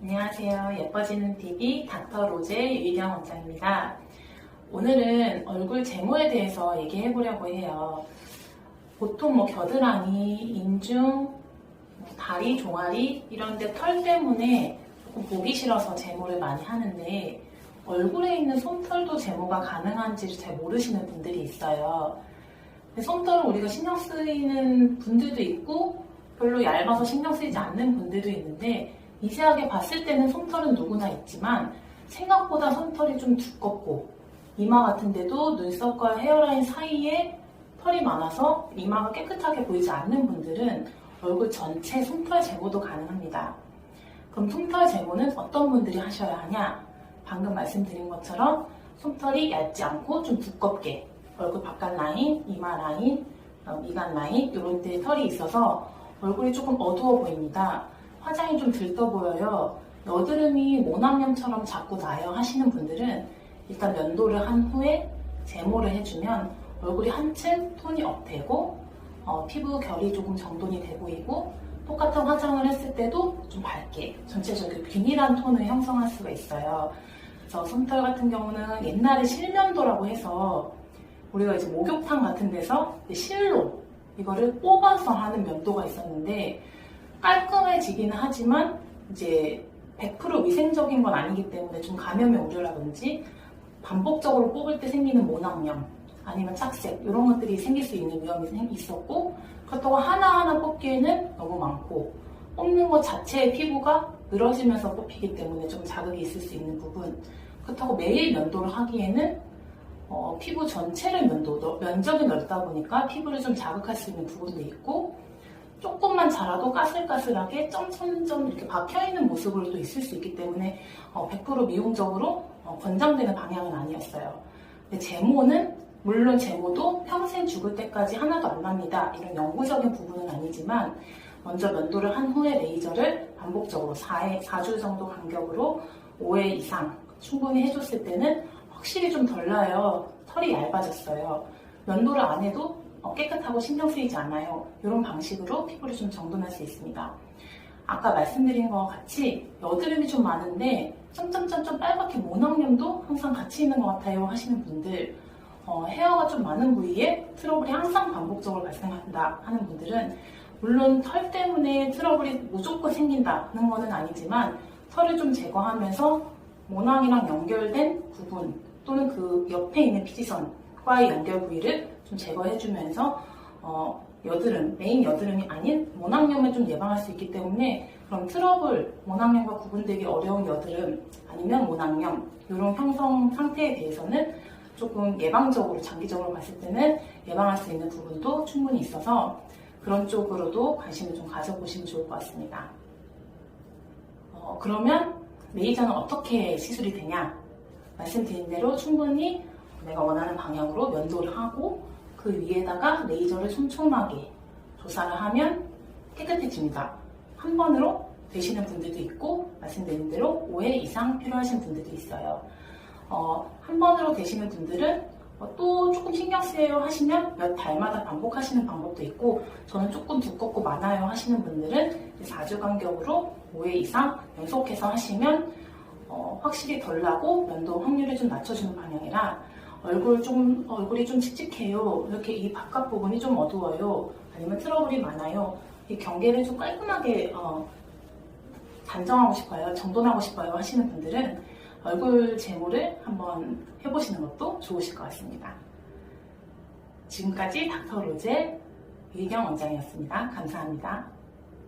안녕하세요. 예뻐지는 TV 닥터 로제 유희경 원장입니다. 오늘은 얼굴 제모에 대해서 얘기해 보려고 해요. 보통 겨드랑이, 인중, 다리, 종아리 이런 데 털 때문에 조금 보기 싫어서 제모를 많이 하는데 얼굴에 있는 솜털도 제모가 가능한지를 잘 모르시는 분들이 있어요. 솜털은 우리가 신경 쓰이는 분들도 있고 별로 얇아서 신경 쓰이지 않는 분들도 있는데 미세하게 봤을 때는 솜털은 누구나 있지만 생각보다 솜털이 좀 두껍고 이마 같은 데도 눈썹과 헤어라인 사이에 털이 많아서 이마가 깨끗하게 보이지 않는 분들은 얼굴 전체 솜털 제모도 가능합니다. 그럼 솜털 제모는 어떤 분들이 하셔야 하냐? 방금 말씀드린 것처럼 솜털이 얇지 않고 좀 두껍게 얼굴 바깥 라인, 이마 라인, 미간 라인 이런 데 털이 있어서 얼굴이 조금 어두워 보입니다. 화장이 좀 들떠 보여요. 여드름이 모낭염처럼 자꾸 나요 하시는 분들은 일단 면도를 한 후에 제모를 해주면 얼굴이 한층 톤이 업되고 피부 결이 조금 정돈이 돼 보이고 똑같은 화장을 했을 때도 좀 밝게 전체적으로 균일한 톤을 형성할 수가 있어요. 그래서 솜털 같은 경우는 옛날에 실면도라고 해서 우리가 이제 목욕탕 같은 데서 실로 이거를 뽑아서 하는 면도가 있었는데 깔끔해지기는 하지만 이제 100% 위생적인 건 아니기 때문에 좀 감염의 우려라든지 반복적으로 뽑을 때 생기는 모낭염 아니면 착색 이런 것들이 생길 수 있는 위험이 있었고 그렇다고 하나하나 뽑기에는 너무 많고 뽑는 것 자체의 피부가 늘어지면서 뽑히기 때문에 좀 자극이 있을 수 있는 부분 그렇다고 매일 면도를 하기에는 피부 전체를 면적이 넓다 보니까 피부를 좀 자극할 수 있는 부분도 있고 조금만 자라도 까슬까슬하게 점점점 이렇게 박혀있는 모습으로도 있을 수 있기 때문에 100% 미용적으로 권장되는 방향은 아니었어요. 근데 제모는 물론 제모도 평생 죽을 때까지 하나도 안 납니다. 이런 영구적인 부분은 아니지만 먼저 면도를 한 후에 레이저를 반복적으로 4주 정도 간격으로 5회 이상 충분히 해줬을 때는 확실히 좀 덜 나요. 털이 얇아졌어요. 면도를 안 해도 깨끗하고 신경 쓰이지 않아요. 이런 방식으로 피부를 좀 정돈할 수 있습니다. 아까 말씀드린 것 같이 여드름이 좀 많은데 점점점점 빨갛게 모낭염도 항상 같이 있는 것 같아요 하시는 분들 헤어가 좀 많은 부위에 트러블이 항상 반복적으로 발생한다 하는 분들은 물론 털 때문에 트러블이 무조건 생긴다는 것은 아니지만 털을 좀 제거하면서 모낭이랑 연결된 부분 또는 그 옆에 있는 피지선과의 연결 부위를 좀 제거해주면서 여드름, 메인 여드름이 아닌 모낭염을 좀 예방할 수 있기 때문에 그럼 트러블, 모낭염과 구분되기 어려운 여드름 아니면 모낭염 이런 형성 상태에 대해서는 조금 예방적으로 장기적으로 봤을 때는 예방할 수 있는 부분도 충분히 있어서 그런 쪽으로도 관심을 좀 가져보시면 좋을 것 같습니다. 그러면 레이저는 어떻게 시술이 되냐? 말씀드린 대로 충분히 내가 원하는 방향으로 면도를 하고 그 위에다가 레이저를 촘촘하게 조사를 하면 깨끗해집니다. 한 번으로 되시는 분들도 있고 말씀드린 대로 5회 이상 필요하신 분들도 있어요. 한 번으로 되시는 분들은 또 조금 신경 쓰여요 하시면 몇 달마다 반복하시는 방법도 있고 저는 조금 두껍고 많아요 하시는 분들은 4주 간격으로 5회 이상 연속해서 하시면 확실히 덜 나고 면도 확률을 좀 낮춰주는 방향이라 얼굴이 좀 칙칙해요. 이렇게 이 바깥 부분이 좀 어두워요. 아니면 트러블이 많아요. 이 경계를 좀 깔끔하게 단정하고 싶어요. 정돈하고 싶어요 하시는 분들은 얼굴 제모를 한번 해보시는 것도 좋으실 것 같습니다. 지금까지 닥터 로제 유희경 원장이었습니다. 감사합니다.